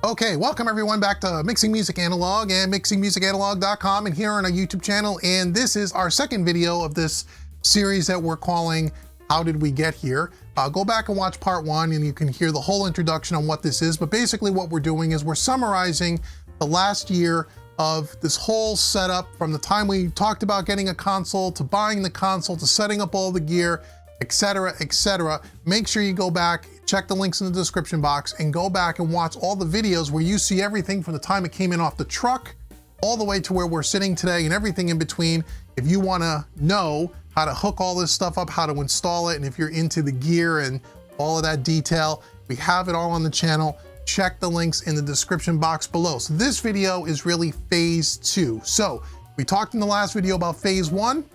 Okay, welcome everyone back to Mixing Music Analog and mixingmusicanalog.com, and here on our YouTube channel. And this is our second video of this series that we're calling How Did We Get Here? Go back and watch part one and you can hear the whole introduction on what this is. But basically what we're doing is we're summarizing the last year of this whole setup, from the time we talked about getting a console to buying the console to setting up all the gear, etc., etc. Make sure you go back, check the links in the description box, and go back and watch all the videos where you see everything from the time it came in off the truck all the way to where we're sitting today and everything in between. If you want to know how to hook all this stuff up, how to install it, and if you're into the gear and all of that detail, we have it all on the channel. Check the links in the description box below. So this video is really phase two. So we talked in the last video about phase one.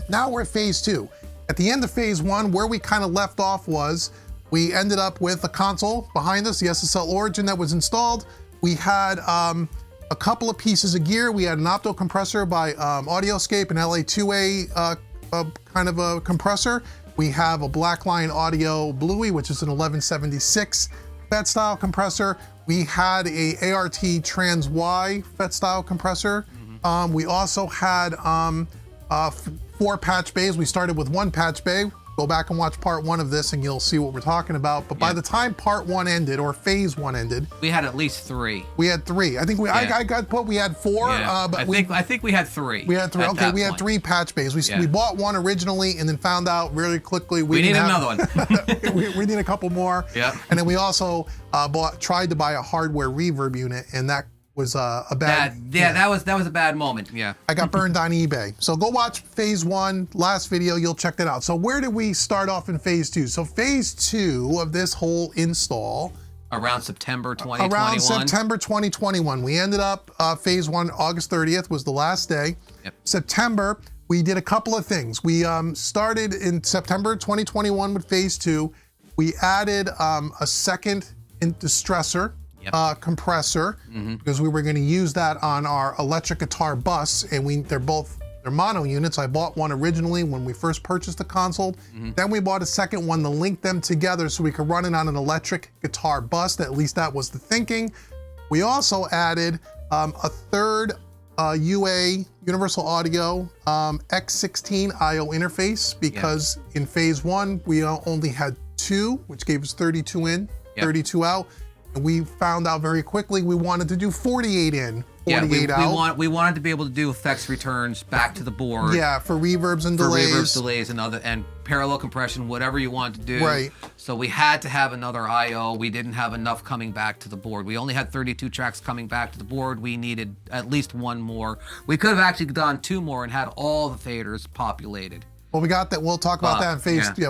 Now we're at phase two. At the end of phase one, where we kind of left off was we ended up with a console behind us, the SSL Origin that was installed. We had a couple of pieces of gear. We had an opto compressor by audio-scape, an LA2A kind of a compressor. We have a Blackline Audio Bluey, which is an 1176 FET style compressor. We had a ART Trans Y FET style compressor. We also had 4 patch bays. We started with 1 patch bay. Go back and watch part one of this and you'll see what we're talking about. But by the time part one ended, or phase one ended, we had at least 3. We had 3. I think I got put, we had 4. But I think we had 3. We had 3. Okay, we had 3 patch bays. We bought one originally and then found out really quickly we need another one. we need a couple more. Yeah. And then we also tried to buy a hardware reverb unit, and that was a bad. That was a bad moment. Yeah. I got burned on eBay. So go watch phase one, last video, you'll check that out. So where did we start off in phase two? So phase two of this whole install, around September 2021. Around September 2021. We ended up phase one, August 30th was the last day. Yep. September, we did a couple of things. We started in September 2021 with phase two. We added a second distressor. Compressor, because we were going to use that on our electric guitar bus, and they're mono units. I bought one originally when we first purchased the console. Then we bought a second one to link them together so we could run it on an electric guitar bus. At least that was the thinking. We also added a third UA Universal Audio X16 IO interface, because in phase one we only had 2, which gave us 32 in, 32 out. And we found out very quickly we wanted to do 48 in, 48 out. We wanted to be able to do effects returns back to the board. Yeah, for reverbs and delays. For reverbs, delays, and parallel compression, whatever you want to do. Right. So we had to have another I/O. We didn't have enough coming back to the board. We only had 32 tracks coming back to the board. We needed at least 1 more. We could have actually done 2 more and had all the faders populated. Well, we got that. We'll talk about that in phase. We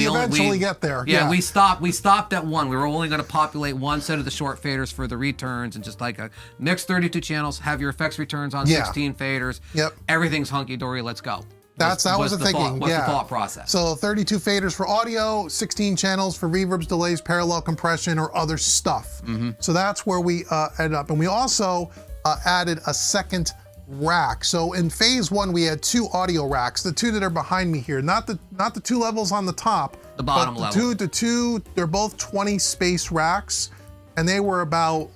eventually get there. We stopped at 1. We were only going to populate 1 set of the short faders for the returns, and just like a mixed 32 channels, have your effects returns on 16 faders. Yep. Everything's hunky dory. Let's go. That was the thinking. What's the thought process? So 32 faders for audio, 16 channels for reverbs, delays, parallel compression, or other stuff. So that's where we ended up, and we also added a second rack. So in phase one we had 2 audio racks, the 2 that are behind me here, not the 2 levels on the top, the bottom level. The two, they're both 20 space racks, and they were about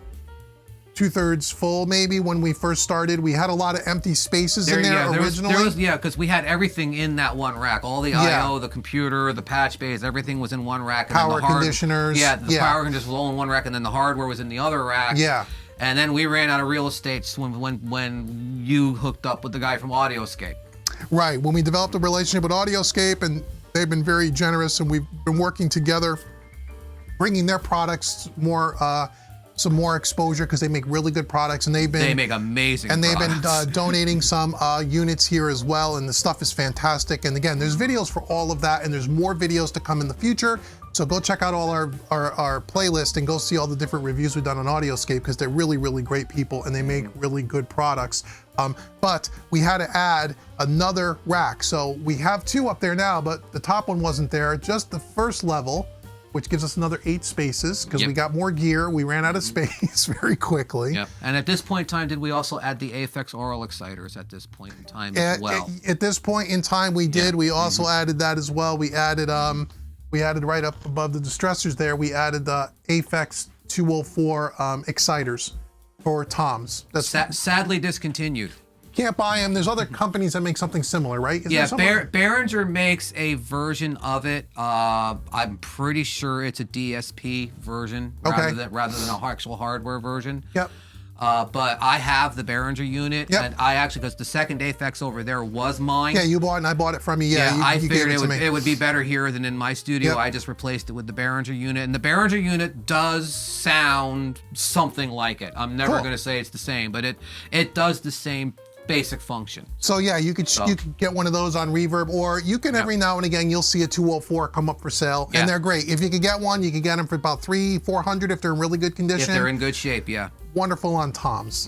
2/3 full maybe when we first started. We had a lot of empty spaces in there originally. Because we had everything in that one rack. All the I/O, the computer, the patch bays, everything was in one rack. And power conditioners. The power conditioners was all in one rack, and then the hardware was in the other rack. Yeah. And then we ran out of real estate when you hooked up with the guy from audio-scape. Right, when we developed a relationship with audio-scape, and they've been very generous, and we've been working together, bringing their products some more exposure, because they make really good products, and they make amazing products. They've been donating some units here as well, and the stuff is fantastic. And again, there's videos for all of that, and there's more videos to come in the future. So go check out all our playlist and go see all the different reviews we've done on audio-scape, because they're really, really great people and they make really good products. But we had to add another rack. So we have 2 up there now, but the top one wasn't there. Just the first level, which gives us another 8 spaces, because we got more gear. We ran out of space very quickly. Yep. And at this point in time, did we also add the Aphex oral exciters at this point in time as well? At this point in time, we did. We also added that as well. We added right up above the distressors there, we added the Aphex 204 exciters for toms. That's Sadly discontinued. can't buy them. There's other companies that make something similar, right? Yeah, Behringer makes a version of it. I'm pretty sure it's a DSP version rather than an actual hardware version. Yep. But I have the Behringer unit, Yep. and I actually, because the second Aphex over there was mine. Yeah, you bought it and I bought it from you. Yeah, I you figured gave it would be better here than in my studio. Yep. I just replaced it with the Behringer unit, and the Behringer unit does sound something like it. I'm never going to say it's the same, but it does the same basic function. So yeah, you could get one of those on Reverb, or you can every now and again you'll see a 204 come up for sale, and they're great. If you could get one, you could get them for about $300-400 if they're in really good condition. If they're in good shape, yeah. Wonderful on toms.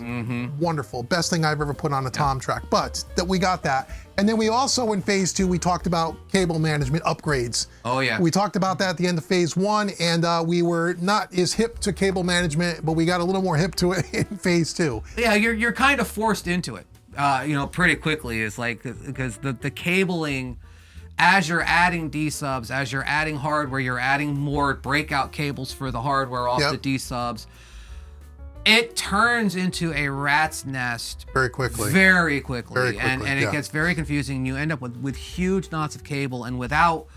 Wonderful, best thing I've ever put on a tom track. But that we got that, and then we also in phase 2 we talked about cable management upgrades. Oh yeah. We talked about that at the end of phase 1, and we were not as hip to cable management, but we got a little more hip to it in phase 2. Yeah, you're kind of forced into it. Pretty quickly. It's like, because the cabling, as you're adding D-subs, as you're adding hardware, you're adding more breakout cables for the hardware off the D-subs. It turns into a rat's nest very quickly. And it gets very confusing. You end up with huge knots of cable, and without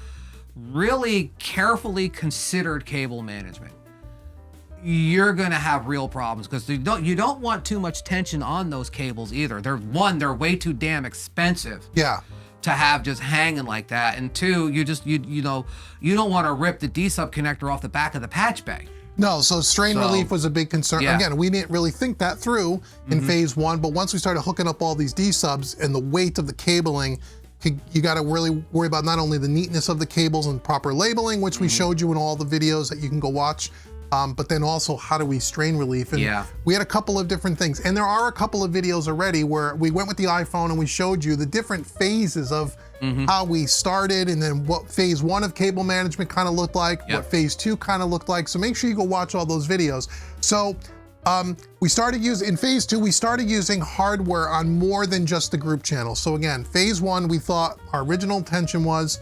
really carefully considered cable management, you're gonna have real problems, because you don't want too much tension on those cables either. They're way too damn expensive. Yeah. To have just hanging like that, and two, you don't want to rip the D-sub connector off the back of the patch bay. No, so strain relief was a big concern. Yeah. Again, we didn't really think that through in phase 1, but once we started hooking up all these D-subs and the weight of the cabling, you got to really worry about not only the neatness of the cables and proper labeling, which we showed you in all the videos that you can go watch, but then also how do we strain relief? And we had a couple of different things, and there are a couple of videos already where we went with the iPhone and we showed you the different phases of how we started, and then what phase 1 of cable management kind of looked like, what phase 2 kind of looked like. So make sure you go watch all those videos. So we started using, in phase 2, we started using hardware on more than just the group channel. So again, phase 1, we thought our original intention was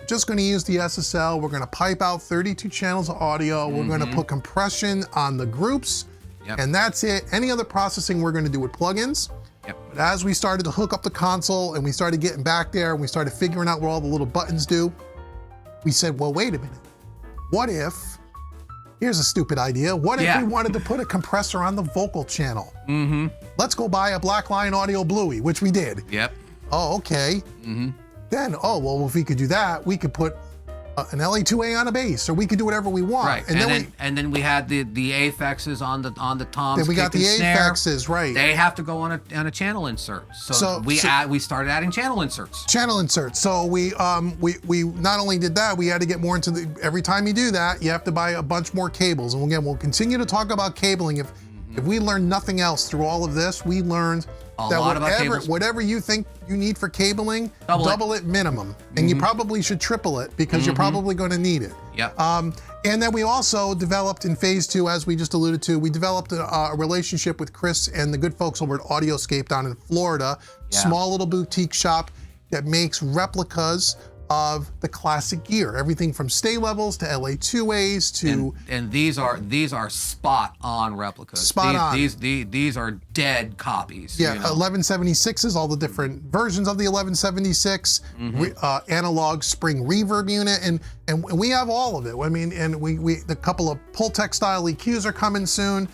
just going to use the SSL. We're going to pipe out 32 channels of audio. We're going to put compression on the groups, and that's it. Any other processing we're going to do with plugins. But as we started to hook up the console and we started getting back there and we started figuring out what all the little buttons do, we said, well, wait a minute. What if, here's a stupid idea, what if we wanted to put a compressor on the vocal channel? Let's go buy a Blackline Audio Bluey, which we did. Oh, okay. Then, well, if we could do that, we could put an LA2A on a bass, or we could do whatever we want. Right, and then we had the Aphexes on the toms. Then we got the Aphexes, right? They have to go on a channel insert. So we started adding channel inserts. Channel inserts. So we not only did that, we had to get more into the. Every time you do that, you have to buy a bunch more cables. And again, we'll continue to talk about cabling. If we learned nothing else through all of this, we learned that whatever you think you need for cabling, double it minimum. And you probably should triple it, because you're probably going to need it. And then we also developed in phase 2, as we just alluded to, we developed a relationship with Chris and the good folks over at audio-scape down in Florida. Small little boutique shop that makes replicas of the classic gear, everything from stay levels to LA2As to and these are spot on replicas. Spot on. These are dead copies. Yeah, 1176s, all the different versions of the 1176, analog spring reverb unit, and we have all of it. I mean, and the couple of Pultec style EQs are coming soon.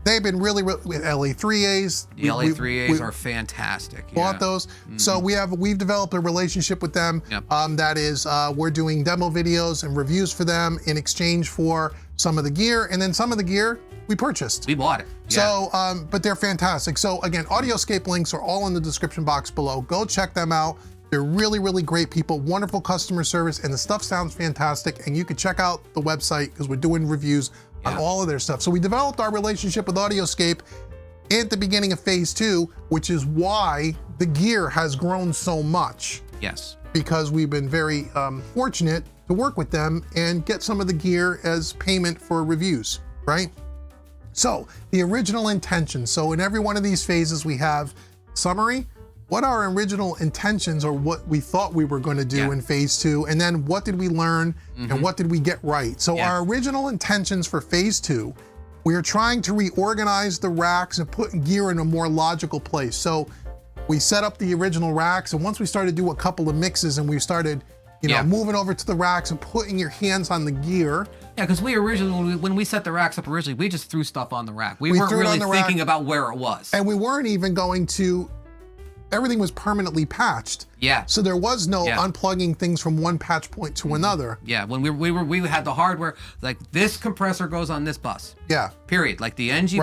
They've been really with LA3As. The LA3As are fantastic. Bought those. So we've developed a relationship with them. That is, we're doing demo videos and reviews for them in exchange for some of the gear, and then some of the gear we purchased. We bought it. So, but they're fantastic. So again, audio-scape links are all in the description box below. Go check them out. They're really, really great people, wonderful customer service, and the stuff sounds fantastic. And you can check out the website, because we're doing reviews on all of their stuff. So we developed our relationship with audio-scape at the beginning of phase 2, which is why the gear has grown so much. Because we've been very fortunate to work with them and get some of the gear as payment for reviews, right? So the original intention. So in every one of these phases, we have summary, what our original intentions, or what we thought we were going to do in phase 2, and then what did we learn and what did we get right. So our original intentions for phase 2 We were trying to reorganize the racks and put gear in a more logical place. So we set up the original racks, and once we started to do a couple of mixes and we started, you know, moving over to the racks and putting your hands on the gear. Yeah, because we originally, when we set the racks up originally, we just threw stuff on the rack. We weren't really thinking about where it was. And we weren't even going to, everything was permanently patched. Yeah. So there was no unplugging things from one patch point to another. Yeah, when we had the hardware, like this compressor goes on this bus. Yeah. Period. Like the NG,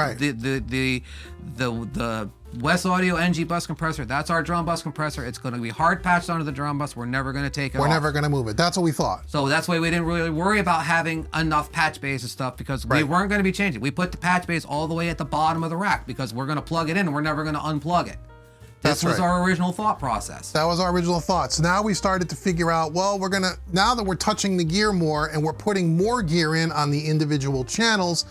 the West Audio NG bus compressor, that's our drum bus compressor. It's going to be hard patched onto the drum bus. We're never going to take it off. We're never going to move it. That's what we thought. So that's why we didn't really worry about having enough patch bays and stuff, because we weren't going to be changing. We put the patch bays all the way at the bottom of the rack because we're going to plug it in and we're never going to unplug it. This was our original thought process. That was our original thought. So now we started to figure out, well, now that we're touching the gear more and we're putting more gear in on the individual channels,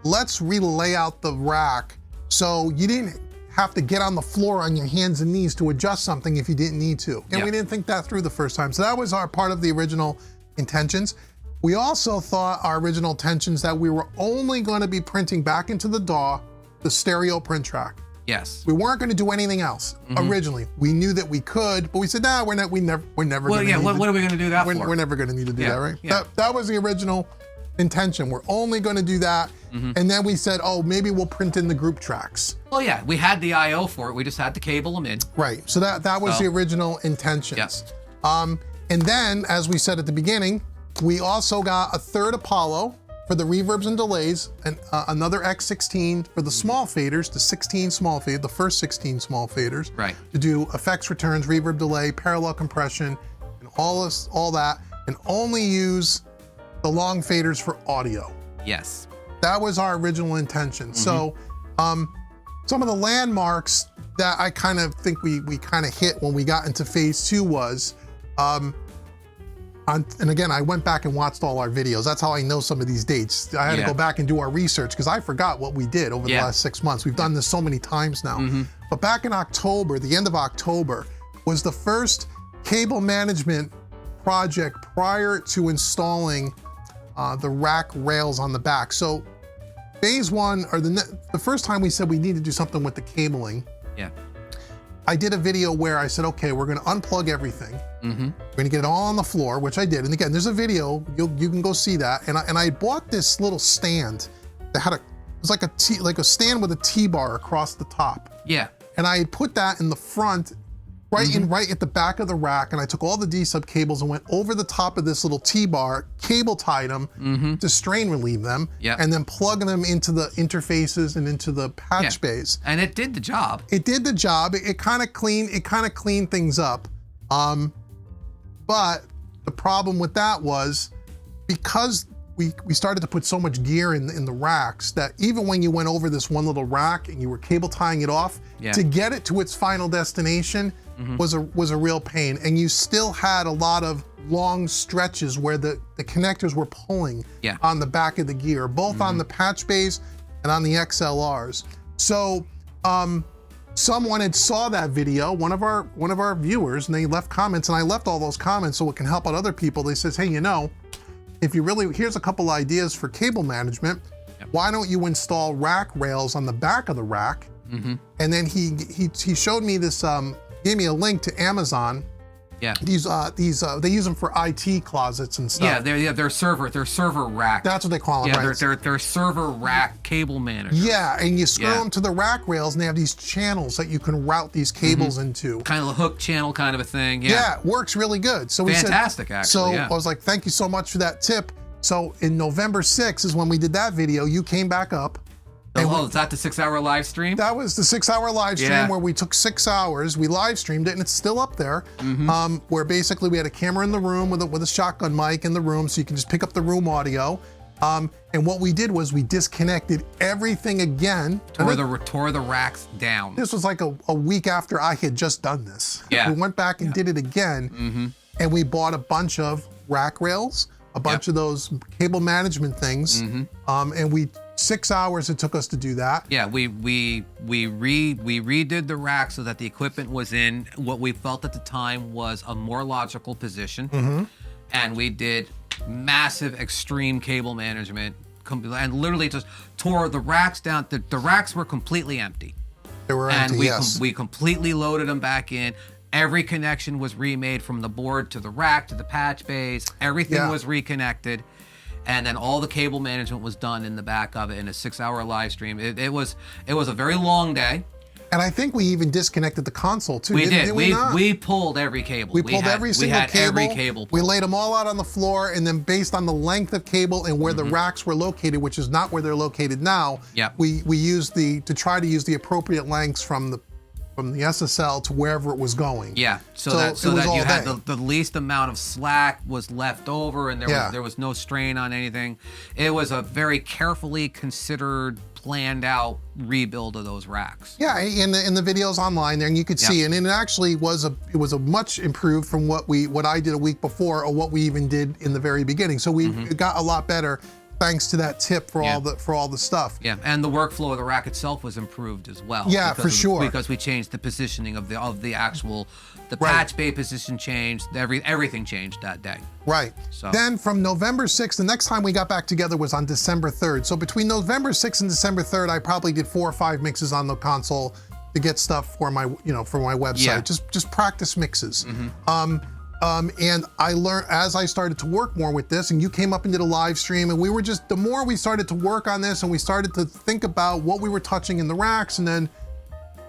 let's relay out the rack so you didn't have to get on the floor on your hands and knees to adjust something if you didn't need to. And we didn't think that through the first time. So that was our part of the original intentions. We also thought our original intentions that we were only going to be printing back into the DAW the stereo print track. Yes. We weren't going to do anything else originally. We knew that we could, but we said, nah, we're never going to. Well, yeah. What are we going to do that for? We're never going to need to do that, right? Yeah. That was the original intention. We're only going to do that, and then we said, oh, maybe we'll print in the group tracks. Well, yeah, we had the I/O for it. We just had to cable them in. Right. So that was the original intentions. Yes. And then, as we said at the beginning, we also got a third Apollo for the reverbs and delays, and another X16 for the small faders, the 16 small fade, the first 16 small faders, to do effects returns, reverb delay, parallel compression, and all that, and only use the long faders for audio. Yes. That was our original intention. So some of the landmarks that I kind of think we kind of hit when we got into phase 2 was, and again, I went back and watched all our videos. That's how I know some of these dates. I had to go back and do our research because I forgot what we did over the last 6 months. We've done this so many times now. But back in October, the end of October, was the first cable management project prior to installing the rack rails on the back. So phase 1, or the first time we said we need to do something with the cabling, I did a video where I said, okay, we're gonna unplug everything. We're gonna get it all on the floor, which I did. And again, there's a video, you can go see that. And I bought this little stand that had it was like a stand with a T-bar across the top. Yeah. And I put that in the front, right at the back of the rack, and I took all the D-sub cables and went over the top of this little T-bar, cable tied them to strain relieve them, and then plug them into the interfaces and into the patch bays. And it did the job. It did the job. It kind of cleaned things up. But the problem with that was because we started to put so much gear in the racks that even when you went over this one little rack and you were cable tying it off, to get it to its final destination was a real pain. And you still had a lot of long stretches where the connectors were pulling on the back of the gear, both on the patch bays and on the XLRs. So someone had saw that video, one of our viewers, and they left comments, and I left all those comments so it can help out other people. They says, hey, you know, if you really, here's a couple ideas for cable management. Why don't you install rack rails on the back of the rack? And then he showed me this, gave me a link to Amazon. These they use them for IT closets and stuff. They're server rack. That's what they call them, right? They're server rack cable managers. Yeah, and you screw them to the rack rails, and they have these channels that you can route these cables into. Kind of a hook channel kind of a thing. Yeah, it works really good. So we fantastic, said, actually. So I was like, thank you so much for that tip. So in November 6th is when we did that video. You came back up. Is that the 6-hour live stream? That was the 6-hour live stream where we took 6 hours. We live streamed it, and it's still up there. Where basically we had a camera in the room with a shotgun mic in the room, so you can just pick up the room audio. And what we did was we disconnected everything again. Tore the racks down. This was like a week after I had just done this. We went back and did it again, and we bought a bunch of rack rails, a bunch of those cable management things, and 6 hours it took us to do that. Yeah, we redid the rack so that the equipment was in what we felt at the time was a more logical position, and we did massive extreme cable management, and literally just tore the racks down. The racks were completely empty. They were And empty, yes. we completely loaded them back in. Every connection was remade from the board to the rack to the patch bays. Everything was reconnected. And then all the cable management was done in the back of it in a 6-hour live stream. It was a very long day. And I think we even disconnected the console too. We did. Not? We pulled every cable. We pulled every single cable. Every cable. We laid them all out on the floor, and then based on the length of cable and where the racks were located, which is not where they're located now, we used to try to use the appropriate lengths from the SSL to wherever it was going. Yeah, so that you had the least amount of slack was left over, and there was no strain on anything. It was a very carefully considered, planned out rebuild of those racks. Yeah, in the videos online there, and you could see, and it actually was a much improved from what I did a week before, or what we even did in the very beginning. So we got a lot better thanks to that tip for all the stuff. Yeah, and the workflow of the rack itself was improved as well. Yeah, for sure. Because we changed the positioning of the actual patch bay position changed. Everything changed that day. Right. So then from November 6th, the next time we got back together was on December 3rd. So between November 6th and December 3rd, I probably did 4 or 5 mixes on the console to get stuff for my website. Yeah. Just practice mixes. And I learned as I started to work more with this, and you came up and did a live stream, and the more we started to work on this and we started to think about what we were touching in the racks, and then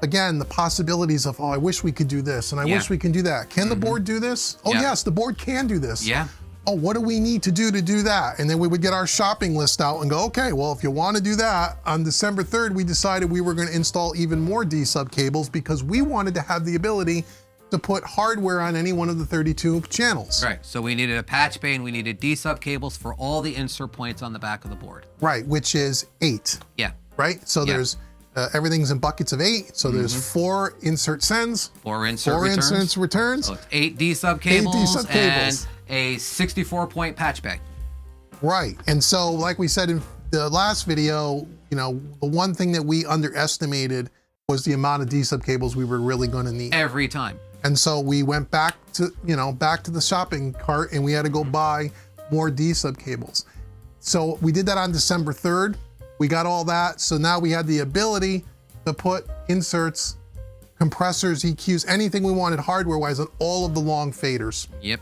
again, the possibilities of, oh, I wish we could do this, and I wish we can do that. Can the board do this? Oh yes, the board can do this. Yeah. Oh, what do we need to do that? And then we would get our shopping list out and go, okay, well, if you want to do that, on December 3rd, we decided we were going to install even more D-sub cables because we wanted to have the ability to put hardware on any one of the 32 channels. Right, so we needed a patch bay and we needed D-sub cables for all the insert points on the back of the board. Right, which is 8. Yeah. Right, so there's, everything's in buckets of 8, so there's 4 insert sends, 4 insert returns. So it's 8 D-sub cables, 8 D-sub cables. And a 64-point patch bay. Right, and so like we said in the last video, the one thing that we underestimated was the amount of D-sub cables we were really going to need. Every time. And so we went back to the shopping cart, and we had to go buy more D-sub cables. So we did that on December 3rd. We got all that. So now we had the ability to put inserts, compressors, EQs, anything we wanted hardware-wise on all of the long faders. Yep.